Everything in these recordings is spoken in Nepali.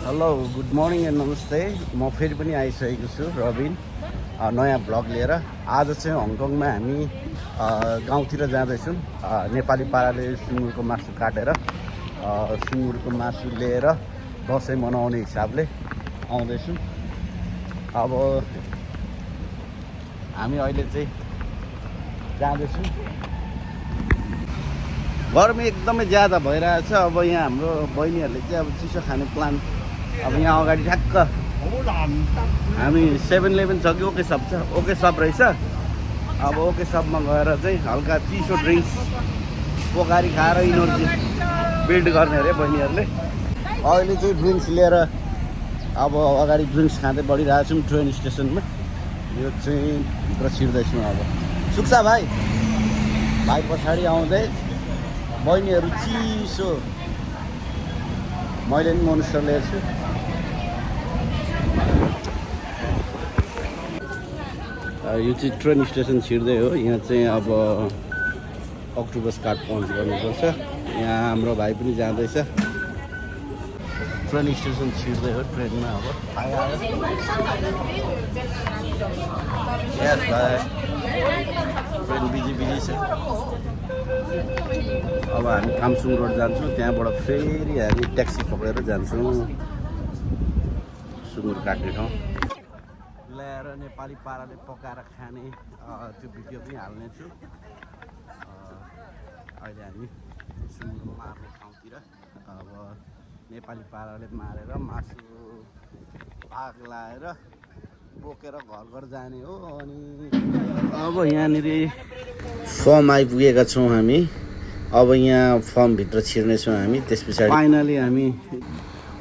हेलो गुड मर्निङ एन्ड नमस्ते। म फेरि पनि आइसकेको छु रबिन नयाँ भ्लग लिएर। आज चाहिँ हङकङमा हामी गाउँतिर जाँदैछौँ। नेपाली पाराले सुँगुरको मासु काटेर सुँगुरको मासु लिएर दसैँ मनाउने हिसाबले आउँदैछौँ। अब हामी अहिले चाहिँ जाँदैछौँ। गर्मी एकदमै ज्यादा भइरहेछ। अब यहाँ हाम्रो बहिनीहरूले चाहिँ अब चिसो खाने प्लान, अब यहाँ अगाडि ठ्याक्क हामी 7-11 छ कि ओके सप छ, ओके सप रहेछ। अब ओके सपमा गएर चाहिँ हल्का चिसो ड्रिङ्क्स पोखरी खाएर इनर्जी बिल्ड गर्ने अरे बहिनीहरूले। अहिले चाहिँ ड्रिङ्क्स लिएर अब अगाडि ड्रिङ्क्स खाँदै बढिरहेको छौँ ट्रेन स्टेसनमा। यो चाहिँ भित्र छिर्दैछौँ। अब सुक्छ भाइ पछाडि आउँदै बहिनीहरू चिसो, मैले पनि मोनिस्टर लिएको छु। यो चाहिँ ट्रेन स्टेसन छिर्दै हो। यहाँ चाहिँ अब अक्टोबस कार्ड पहुँच गर्नुपर्छ। यहाँ हाम्रो भाइ पनि जाँदैछ। ट्रेन स्टेसन छिर्दै हो ट्रेनमा। अब यस भाइ, ट्रेन बिजी छ। अब हामी कामसुङ रोड जान्छौँ, त्यहाँबाट फेरि हामी ट्याक्सी पक्रेर जान्छौँ सुँगुर काट्ने ठाउँ। ल्याएर नेपाली पाराले पकाएर खाने त्यो भिडियो पनि हाल्नेछु। अहिले हामी सुँगुर मार्ने ठाउँतिर अब नेपाली पाराले मारेर मासु भाग लाएर बोकेर घर घर जाने हो। अनि अब यहाँनिर फर्म आइपुगेका छौँ हामी। अब यहाँ फर्मभित्र छिर्नेछौँ हामी। त्यस पछाडि फाइनली हामी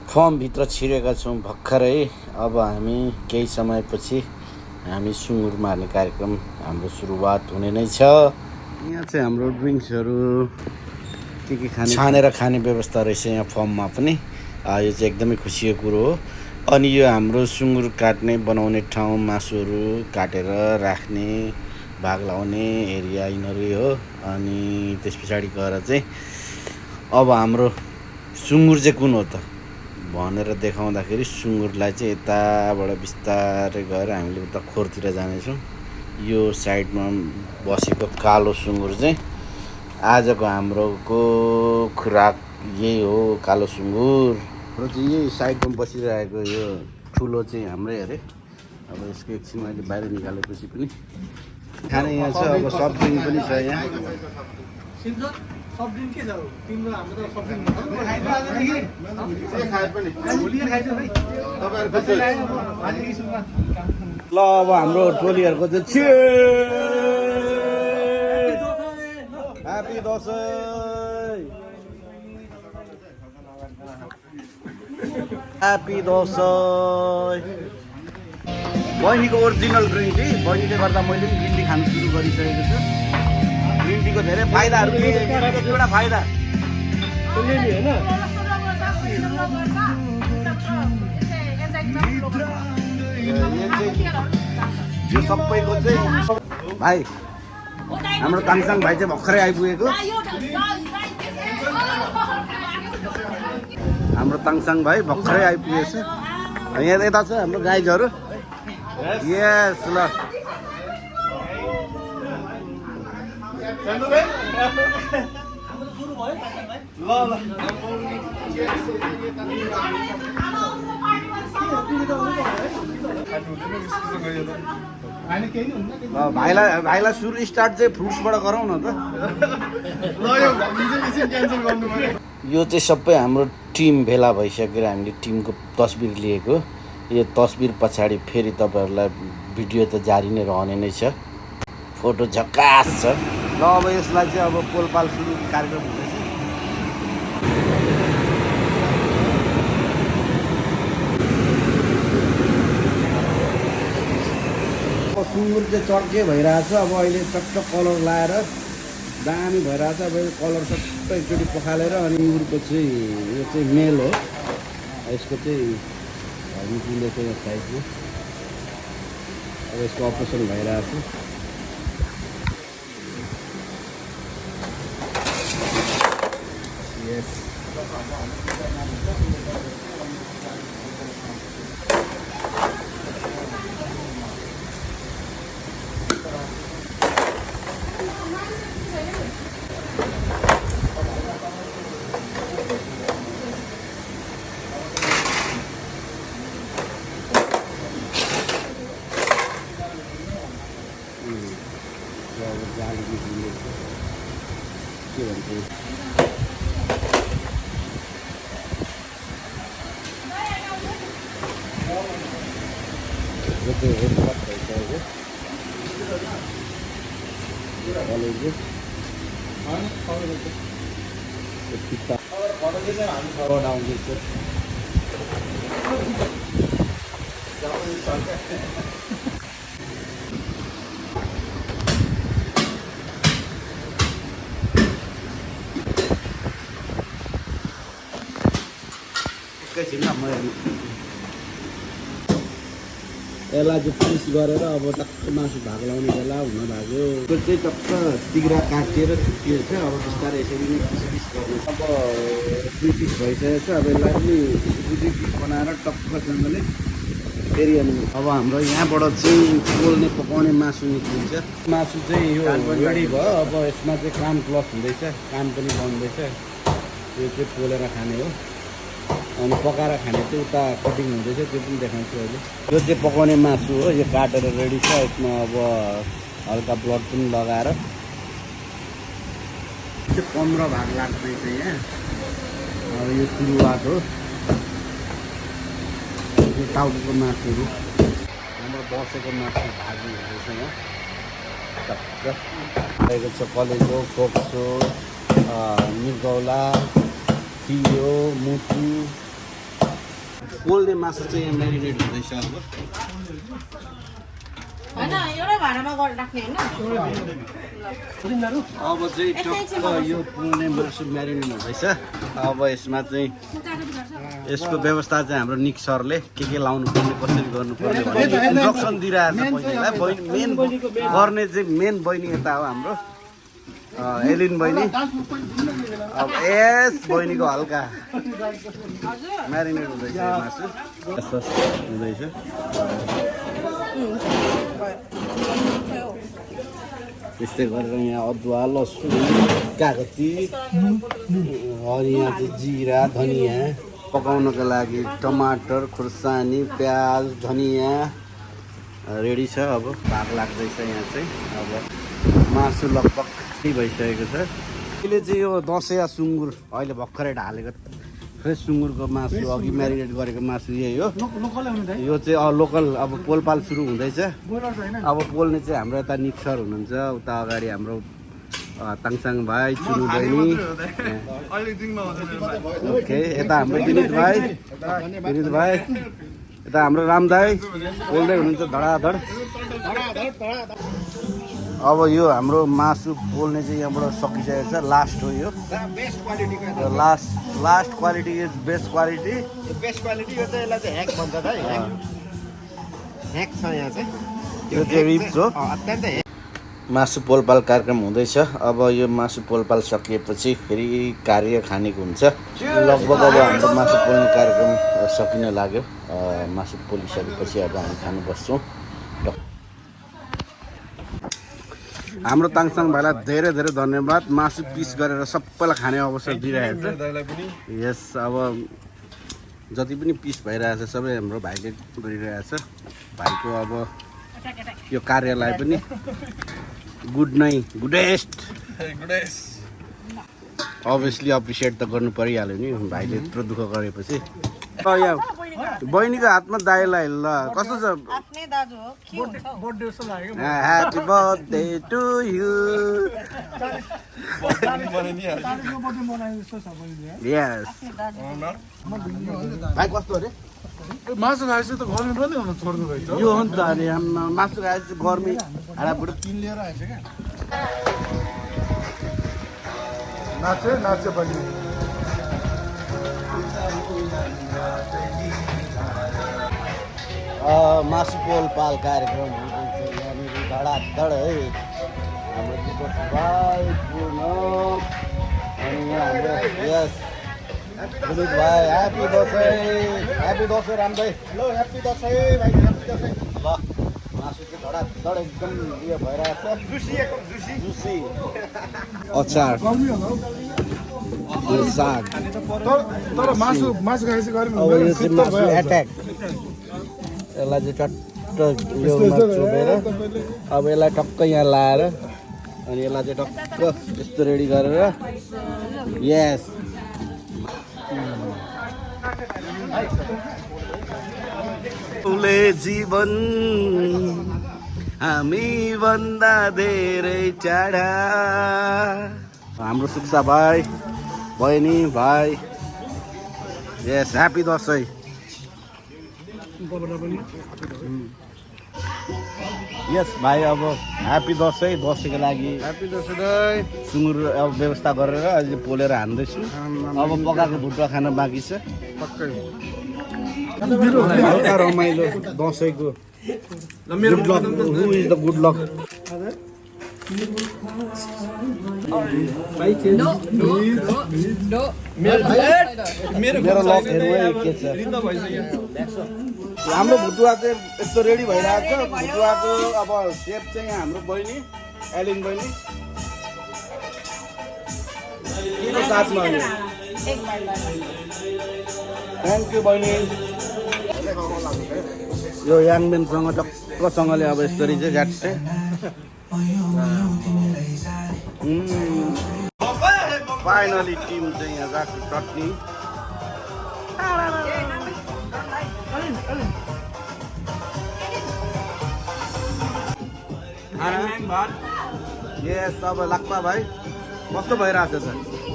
फर्मभित्र छिरेका छौँ भर्खरै। अब हामी केही समयपछि हामी सुँगुर मार्ने कार्यक्रम हाम्रो सुरुवात हुने नै छ। यहाँ चाहिँ हाम्रो ड्रिङ्क्सहरू के खाने छानेर खाने व्यवस्था रहेछ यहाँ फर्ममा पनि। यो चाहिँ एकदमै खुसीको कुरो हो। अनि यो हाम्रो सुँगुर काट्ने बनाउने ठाउँ, मासुहरू काटेर राख्ने भाग लाउने एरिया यिनीहरू हो। अनि त्यस पछाडि गएर चाहिँ अब हाम्रो सुँगुर चाहिँ कुन हो त भनेर देखाउँदाखेरि सुँगुरलाई चाहिँ यताबाट बिस्तारै गएर हामीले उता खोरतिर जानेछौँ। यो साइडमा बसेको कालो सुँगुर चाहिँ आजको हाम्रोको खुराक यही हो, कालो सुँगुर। र चाहिँ यही साइडमा बसिरहेको यो ठुलो चाहिँ हाम्रै अरे। अब यसको एकछिन मैले बाहिर निकालेपछि पनि खाने यहाँ छ। अब सफ्ट ड्रिङ्क पनि छ यहाँ। ल अब हाम्रो टोलीहरूको चाहिँ ह्यापी दसैँ, ह्यापी दसैँ। बहिनीको ओरिजिनल ग्रिन टी, बहिनीले गर्दा मैले पनि ग्रिन टी खानु सुरु गरिसकेको छु। ग्रिन टीको धेरै फाइदाहरू, एउटा फाइदा यो सबैको चाहिँ भाइ हाम्रो ताङसाङ भाइ चाहिँ भर्खरै आइपुगेको। हाम्रो ताङसाङ भाइ भर्खरै आइपुगेको छ। यहाँ यता छ हाम्रो गाइजहरू। यस ल भाइलाई सुरु स्टार्ट चाहिँ फ्रुट्सबाट गरौँ न त। यो चाहिँ सबै हाम्रो टिम भेला भइसकेर हामीले टिमको तस्बिर लिएको। यो तस्बिर पछाडि फेरि तपाईँहरूलाई भिडियो त जारी नै रहने नै छ। फोटो झकास छ। ल अब यसलाई चाहिँ अब पोलपाल सुरु कार्यक्रम हुँदैछ। सुँगुर चाहिँ चर्के भइरहेछ। अब अहिले चट्ट कलर लाएर दामी भइरहेछ। अब यो कलर सबै एकचोटि पखालेर अनि उर्को चाहिँ यो चाहिँ मेल हो। यसको चाहिँ निक्लिँदैछ यो साइडमा। अब यसको अपरेसन भइरहेछ। यस यो चाहिँ हेडपट भइसकेको कलेजको पिता आउँदैछ एकैछिनमा यसलाई चाहिँ पिस गरेर अब टक्क मासु भाग लाउने बेला हुन लाग्यो त्यो चाहिँ टक्क तिग्रा काटिएर छुट्टिएको छ अब बिस्तारै यसरी नै पिस पिस गर्नु अब 2 पिस भइसकेको छ अब यसलाई पनि 2 पिस बनाएर टक्कसँगले फेरि अनि अब हाम्रो यहाँबाट चाहिँ पोल्ने पकाउने मासु निस्किन्छ मासु चाहिँ यो रेडी भयो अब यसमा चाहिँ काम प्लस हुँदैछ काम पनि बन्दैछ यो चाहिँ पोलेर खाने हो अनि पकाएर खाने चाहिँ उता कटिङ हुँदैछ त्यो पनि देखाउँछु अहिले यो चाहिँ पकाउने मासु हो यो काटेर रेडी छ यसमा अब हल्का ब्लड पनि लगाएर 15 भाग लाग्दैछ यहाँ अब यो सुरुवात हो यो टाउको मासुहरू हाम्रो बसेको मासु भाजी हुँदैछ यहाँ टक्क रहेको छ कलेजो कोक्सो निगौला फियो मुटु पोल्ने मासु चाहिँ यहाँ म्यारिनेट हुँदैछ अब चाहिँ टक्क यो पोल्ने मासु म्यारिनेट हुँदैछ अब यसमा चाहिँ यसको व्यवस्था चाहिँ हाम्रो निक सरले के लाउनु पर्ने कसरी गर्नुपर्ने भन्ने इन्स्ट्रक्सन दिइरहेको छ बहिनीलाई मेन गर्ने चाहिँ मेन बहिनी यता हो हाम्रो एलिन बहिनी अब यस बहिनीको हल्का म्यारिनेट हुँदैछ मासु हुँदैछ त्यस्तै गरेर यहाँ अदुवा लसुन कागती अनि यहाँ चाहिँ जिरा धनियाँ पकाउनको लागि टमाटर खुर्सानी प्याज धनियाँ रेडी छ अब भाग लाग्दैछ यहाँ चाहिँ अब मासु लगभग भइसकेको छ अहिले चाहिँ यो दसैँ सुँगुर अहिले भर्खरै ढालेको फ्रेस सुँगुरको मासु अघि म्यारिनेट गरेको मासु यही हो यो चाहिँ लोकल अब पोलपाल सुरु हुँदैछ अब पोल्ने चाहिँ हाम्रो यता निक्सर हुनुहुन्छ उता अगाडि हाम्रो ताङसाङ भाइ चुनु बहिनी ओके यता हाम्रो विनित भाइ यता हाम्रो राम दाई पोल्दै हुनुहुन्छ धडाधड अब यो हाम्रो मासु पोल्ने चाहिँ यहाँबाट सकिसकेको छ लास्ट हो यो last quality is best quality यो चाहिँ यसलाई चाहिँ ह्याक भन्छ है ह्याक छ यहाँ चाहिँ यो चाहिँ रिब्स हो अत्यन्तै मासु पोलपाल कार्यक्रम हुँदैछ अब यो मासु पोलपाल सकिएपछि फेरि कार्य खानेको हुन्छ लगभग अब हाम्रो मासु पोल्ने कार्यक्रम सकिन लाग्यो मासु पोलिसकेपछि अब हामी खानु बस्छौँ हाम्रो ताङसाङ भाइलाई धेरै धेरै धन्यवाद मासु पिस गरेर सबैलाई खाने अवसर दिइरहेको छ यस अब जति पनि पिस भइरहेछ सबै हाम्रो भाइले गरिरहेछ भाइको अब यो कार्यलाई पनि गुडेस्ट अभियसली एप्रिसिएट त गर्नु परिहाल्यो नि भाइले यत्रो दुःख गरेपछि यहाँ बहिनीको हातमा दाइलाई ल कस्तो छ ह्यापी बर्थडे टु यु यस भाइ कस्तो अरे मासु खाएपछि त गर्मी पनि हुन छोड्नु रहेछ यो हो नि त अरे मासु खाएपछि गर्मी हाडाबुड लिएर आएछ क्या नाचे पनि मासु पोलपाल कार्यक्रम हुँदैछ यहाँनिर धडाधड है हाम्रो दिपक भाइ पूर्ण अनि यहाँ हाम्रो यस विनित भाइ ह्याप्पी दसैँ राम भाइ ल ह्याप्पी दसैँ भाइ ह्याप्पी दसैँ ल मासु चाहिँ धडाधड एकदम उयो भइरहेछ जुसी अचार यो साग तर मासु खाएपछि गर्मी अब यो चाहिँ मासु एट्याक यसलाई चाहिँ टक्क योमा चोपेर अब यसलाई टक्क यहाँ लाएर अनि यसलाई चाहिँ टक्क यस्तो रेडी गरेर यस उसले जीवन हामी भन्दा धेरै टाढा। हाम्रो सुक्सा भाइ बहिनी भाइ यस ह्याप्पी दसैँ। यस भाइ अब ह्याप्पी दसैँ। दसैँको लागि ह्याप्पी दसैँ दाइ। सुँगुर अब व्यवस्था गरेर अहिले पोलेर हान्दैछु। अब पकाएको भुटुवा खान बाँकी छ। पक्कै हल्का रमाइलो दसैँको गुड लक। मेरो लक हेर्नु के छ। हाम्रो भुटुवा चाहिँ यस्तो रेडी भइरहेको छ। भुटुवाको अब सेप चाहिँ हाम्रो बहिनी एलिन बहिनी के साथमा थ्याङ्क यू बहिनी। यो याङमेनसँग टक्कसँगले अब यसरी चाहिँ झ्याट्टै फाइनली टिम चाहिँ यहाँ गएको चटनी। यस अब लाक्पा भाइ कस्तो भइरहेछ त।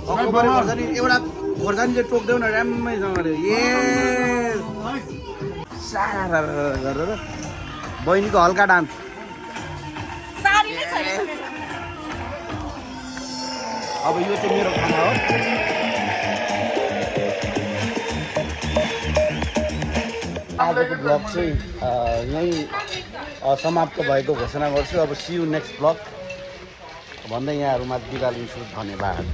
खोर्सानी एउटा खोर्सानी चाहिँ टोक्देऊ न ऱ्याम्मैसँगले। यस सारा गरेर बहिनीको हल्का डान्स। अब यो चाहिँ मेरो खाना हो। आजको ब्लग चाहिँ यहीँ समाप्त भएको घोषणा गर्छु। अब सी यु नेक्स्ट ब्लग भन्दै यहाँहरूमा बिदा लिन्छु। धन्यवाद।